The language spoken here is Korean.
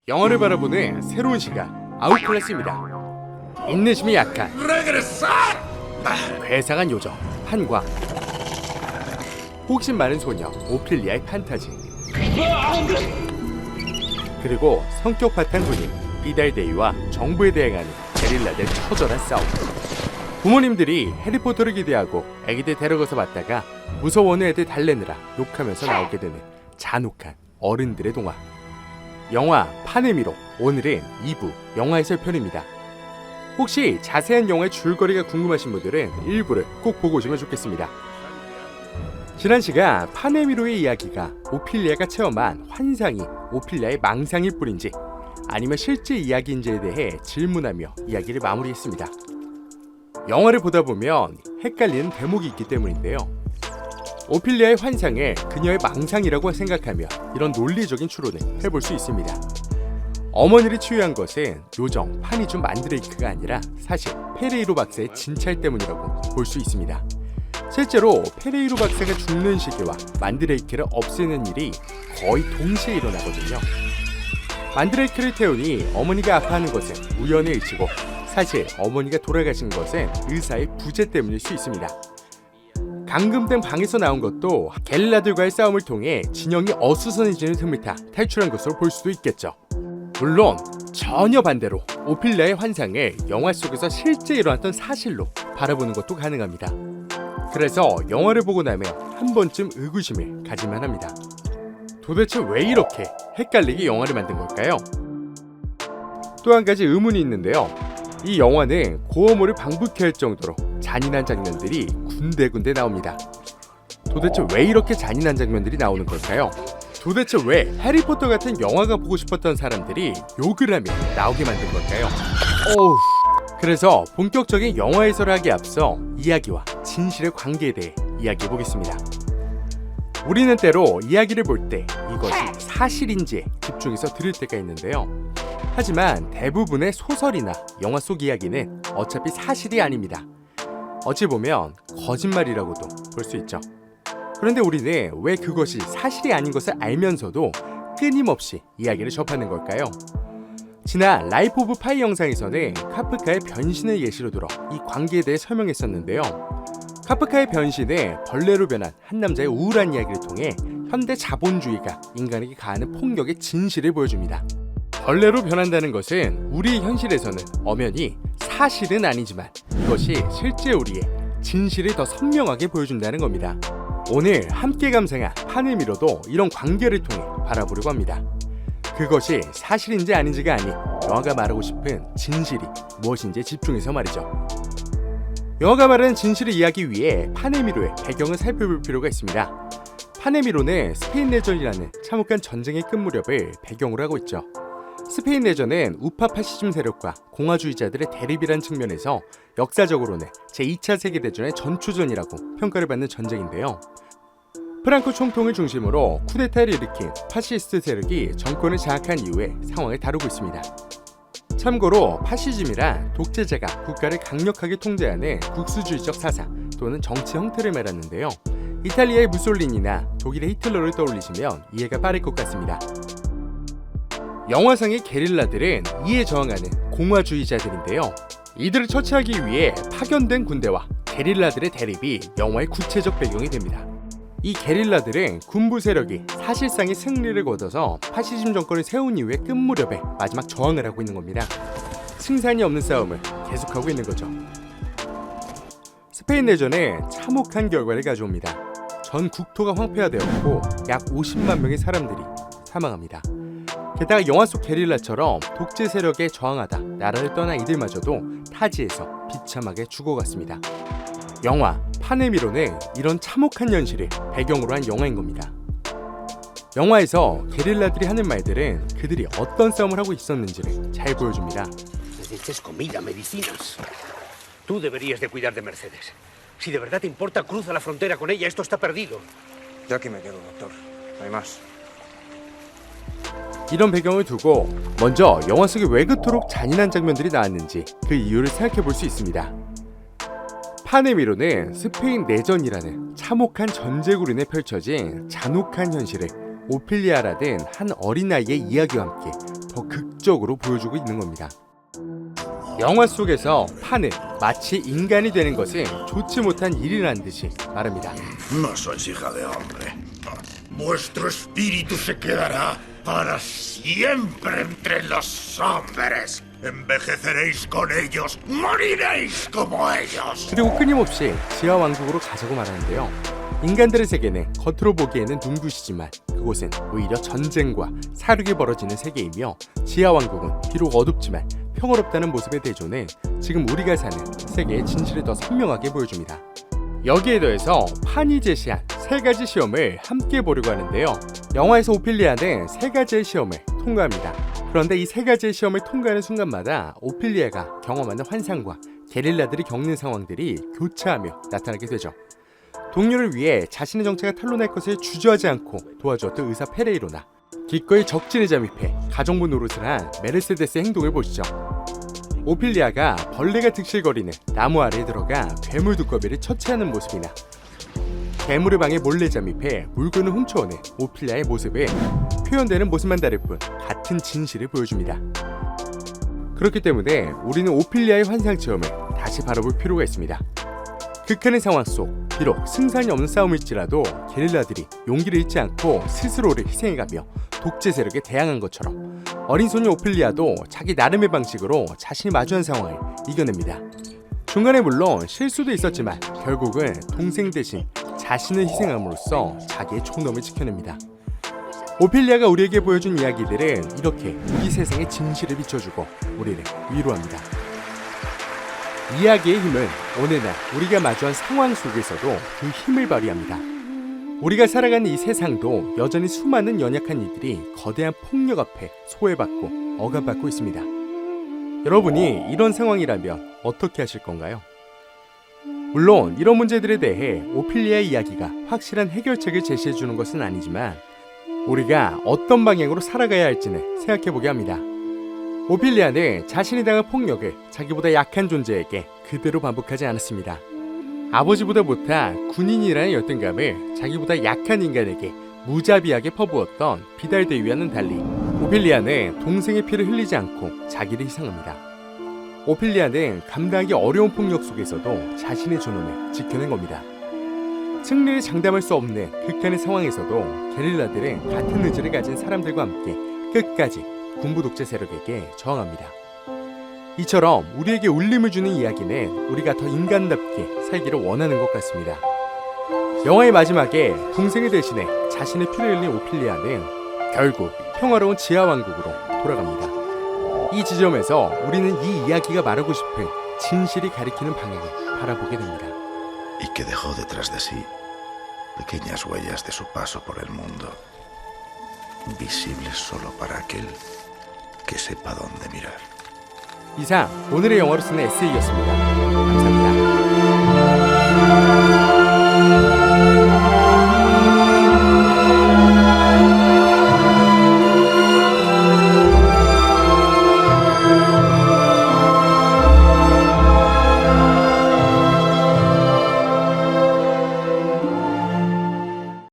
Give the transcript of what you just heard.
영화를 바라보는 새로운 시각, 아웃클래스입니다. 인내심이 약한 괴상한 요정 한광, 호기심 많은 소녀 오피리아의 판타지, 그리고 성격 바탕 군인 비달데이와 정부에 대항하는 게릴라들 처절한 싸움. 부모님들이 해리포터를 기대하고 애기들 데려가서 봤다가 무서워하는 애들 달래느라 욕하면서 나오게 되는 잔혹한 어른들의 동화. 영화 파네미로, 오늘은 2부 영화 해설편입니다. 혹시 자세한 영화의 줄거리가 궁금하신 분들은 1부를 꼭 보고 오시면 좋겠습니다. 지난 시간 파네미로의 이야기가 오피리아가 체험한 환상이 오피리아의 망상일 뿐인지 아니면 실제 이야기인지에 대해 질문하며 이야기를 마무리했습니다. 영화를 보다 보면 헷갈리는 대목이 있기 때문인데요. 오피리아의 환상을 그녀의 망상이라고 생각하며 이런 논리적인 추론을 해볼 수 있습니다. 어머니를 치유한 것은 요정 파니준 만드레이크가 아니라 사실 페레이로 박사의 진찰 때문이라고 볼 수 있습니다. 실제로 페레이로 박사가 죽는 시기와 만드레이크를 없애는 일이 거의 동시에 일어나거든요. 만드레이크를 태우니 어머니가 아파하는 것은 우연의 일치고 사실 어머니가 돌아가신 것은 의사의 부재 때문일 수 있습니다. 감금된 방에서 나온 것도 게릴라들과의 싸움을 통해 진영이 어수선해지는 틈을 타 탈출한 것으로 볼 수도 있겠죠. 물론 전혀 반대로 오피리아의 환상을 영화 속에서 실제 일어났던 사실로 바라보는 것도 가능합니다. 그래서 영화를 보고 나면 한 번쯤 의구심을 가질만 합니다. 도대체 왜 이렇게 헷갈리게 영화를 만든 걸까요? 또 한 가지 의문이 있는데요. 이 영화는 고어모를 방불케 할 정도로 잔인한 장면들이 군데군데 나옵니다. 도대체 왜 이렇게 잔인한 장면들이 나오는 걸까요? 도대체 왜 해리포터 같은 영화가 보고 싶었던 사람들이 욕을 하며 나오게 만든 걸까요? 그래서 본격적인 영화 해설을 하기에 앞서 이야기와 진실의 관계에 대해 이야기해 보겠습니다. 우리는 때로 이야기를 볼 때 이것이 사실인지에 집중해서 들을 때가 있는데요. 하지만 대부분의 소설이나 영화 속 이야기는 어차피 사실이 아닙니다. 어찌 보면 거짓말이라고도 볼 수 있죠. 그런데 우리는 왜 그것이 사실이 아닌 것을 알면서도 끊임없이 이야기를 접하는 걸까요? 지난 라이프 오브 파이 영상에서는 카프카의 변신을 예시로 들어 이 관계에 대해 설명했었는데요. 카프카의 변신은 벌레로 변한 한 남자의 우울한 이야기를 통해 현대 자본주의가 인간에게 가하는 폭력의 진실을 보여줍니다. 벌레로 변한다는 것은 우리 현실에서는 엄연히 사실은 아니지만 이것이 실제 우리의 진실을 더 선명하게 보여준다는 겁니다. 오늘 함께 감상한 파네미로도 이런 관계를 통해 바라보려고 합니다. 그것이 사실인지 아닌지가 아닌 영화가 말하고 싶은 진실이 무엇인지에 집중해서 말이죠. 영화가 말하는 진실을 이해하기 위해 파네미로의 배경을 살펴볼 필요가 있습니다. 파네미로는 스페인 내전이라는 참혹한 전쟁의 끝 무렵을 배경으로 하고 있죠. 스페인 내전은 우파 파시즘 세력과 공화주의자들의 대립이라는 측면에서 역사적으로는 제2차 세계대전의 전초전이라고 평가를 받는 전쟁인데요. 프랑코 총통을 중심으로 쿠데타를 일으킨 파시스트 세력이 정권을 장악한 이후의 상황을 다루고 있습니다. 참고로 파시즘이란 독재자가 국가를 강력하게 통제하는 국수주의적 사상 또는 정치 형태를 말하는데요. 이탈리아의 무솔리니나 독일의 히틀러를 떠올리시면 이해가 빠를 것 같습니다. 영화상의 게릴라들은 이에 저항하는 공화주의자들인데요. 이들을 처치하기 위해 파견된 군대와 게릴라들의 대립이 영화의 구체적 배경이 됩니다. 이 게릴라들은 군부 세력이 사실상의 승리를 거둬서 파시즘 정권을 세운 이후의 끝 무렵에 마지막 저항을 하고 있는 겁니다. 승산이 없는 싸움을 계속하고 있는 거죠. 스페인 내전은 참혹한 결과를 가져옵니다. 전 국토가 황폐화되었고 약 50만 명의 사람들이 사망합니다. 게다가 영화 속 게릴라처럼 독재 세력에 저항하다 나라를 떠난 이들마저도 타지에서 비참하게 죽어갔습니다. 영화 파네미로는 이런 참혹한 현실을 배경으로 한 영화인 겁니다. 영화에서 게릴라들이 하는 말들은 그들이 어떤 싸움을 하고 있었는지를 잘 보여줍니다. Necesitas comida, medicinas. Tú deberías de cuidar de Mercedes. Si de verdad te importa, cruza la frontera con ella. Esto está perdido. Yo aquí me quedo, doctor. No hay más. 이런 배경을 두고 먼저 영화 속에 왜 그토록 잔인한 장면들이 나왔는지 그 이유를 생각해 볼 수 있습니다. 파네미로는 스페인 내전이라는 참혹한 전쟁으로 인해 펼쳐진 잔혹한 현실을 오피리아라는 한 어린아이의 이야기와 함께 더 극적으로 보여주고 있는 겁니다. 영화 속에서 판은 마치 인간이 되는 것은 좋지 못한 일이라는 듯이 말합니다. No sois hija de hombre. Vuestro espíritu se quedará para siempre entre los hombres. Envejeceréis con ellos, moriréis como ellos. 그리고 끊임없이 지하 왕국으로 가자고 말하는데요. 인간들의 세계는 겉으로 보기에는 눈부시지만 그곳은 오히려 전쟁과 사륙이 벌어지는 세계이며 지하 왕국은 비록 어둡지만 평화롭다는 모습의 대조는 지금 우리가 사는 세계의 진실을 더 선명하게 보여줍니다. 여기에 더해서 판이 제시한 3가지 시험을 함께 보려고 하는데요. 영화에서 오피리아는 3가지의 시험을 통과합니다. 그런데 이 3가지의 시험을 통과하는 순간마다 오피리아가 경험하는 환상과 게릴라들이 겪는 상황들이 교차하며 나타나게 되죠. 동료를 위해 자신의 정체가 탄로날 것을 주저하지 않고 도와주었던 의사 페레이로나, 기꺼이 적진에 잠입해 가정부 노릇을 한 메르세데스의 행동을 보시죠. 오피리아가 벌레가 득실거리는 나무 아래에 들어가 괴물 두꺼비를 처치하는 모습이나 괴물의 방에 몰래 잠입해 물건을 훔쳐오는 오피리아의 모습은 표현되는 모습만 다를 뿐 같은 진실을 보여줍니다. 그렇기 때문에 우리는 오피리아의 환상 체험을 다시 바라볼 필요가 있습니다. 극한의 상황 속 비록 승산이 없는 싸움일지라도 게릴라들이 용기를 잃지 않고 스스로를 희생해가며 독재 세력에 대항한 것처럼 어린 소녀 오피리아도 자기 나름의 방식으로 자신이 마주한 상황을 이겨냅니다. 중간에 물론 실수도 있었지만 결국은 동생 대신 자신을 희생함으로써 자기의 총덤을 지켜냅니다. 오피리아가 우리에게 보여준 이야기들은 이렇게 이 세상의 진실을 비춰주고 우리를 위로합니다. 이야기의 힘은 어느 날 우리가 마주한 상황 속에서도 그 힘을 발휘합니다. 우리가 살아가는 이 세상도 여전히 수많은 연약한 이들이 거대한 폭력 앞에 소외받고 억압받고 있습니다. 여러분이 이런 상황이라면 어떻게 하실 건가요? 물론 이런 문제들에 대해 오피리아의 이야기가 확실한 해결책을 제시해주는 것은 아니지만 우리가 어떤 방향으로 살아가야 할지는 생각해보게 합니다. 오피리아는 자신이 당한 폭력을 자기보다 약한 존재에게 그대로 반복하지 않았습니다. 아버지보다 못한 군인이라는 열등감을 자기보다 약한 인간에게 무자비하게 퍼부었던 비달대위와는 달리 오피리아는 동생의 피를 흘리지 않고 자기를 희생합니다. 오피리아는 감당하기 어려운 폭력 속에서도 자신의 존엄을 지켜낸 겁니다. 승리를 장담할 수 없는 극한의 상황에서도 게릴라들은 같은 의지를 가진 사람들과 함께 끝까지 군부 독재 세력에게 저항합니다. 이처럼 우리에게 울림을 주는 이야기는 우리가 더 인간답게 살기를 원하는 것 같습니다. 영화의 마지막에 동생을 대신해 자신의 피를 흘린 오피리아는 결국 평화로운 지하왕국으로 돌아갑니다. 이 지점에서 우리는 이 이야기가 말하고 싶은 진실이 가리키는 방향을 바라보게 됩니다. Y que dejó detrás de sí pequeñas huellas de su paso por el mundo, visibles solo para aquel que sepa dónde mirar. 이상 오늘의 영화로 쓰는 에세이였습니다. 감사합니다.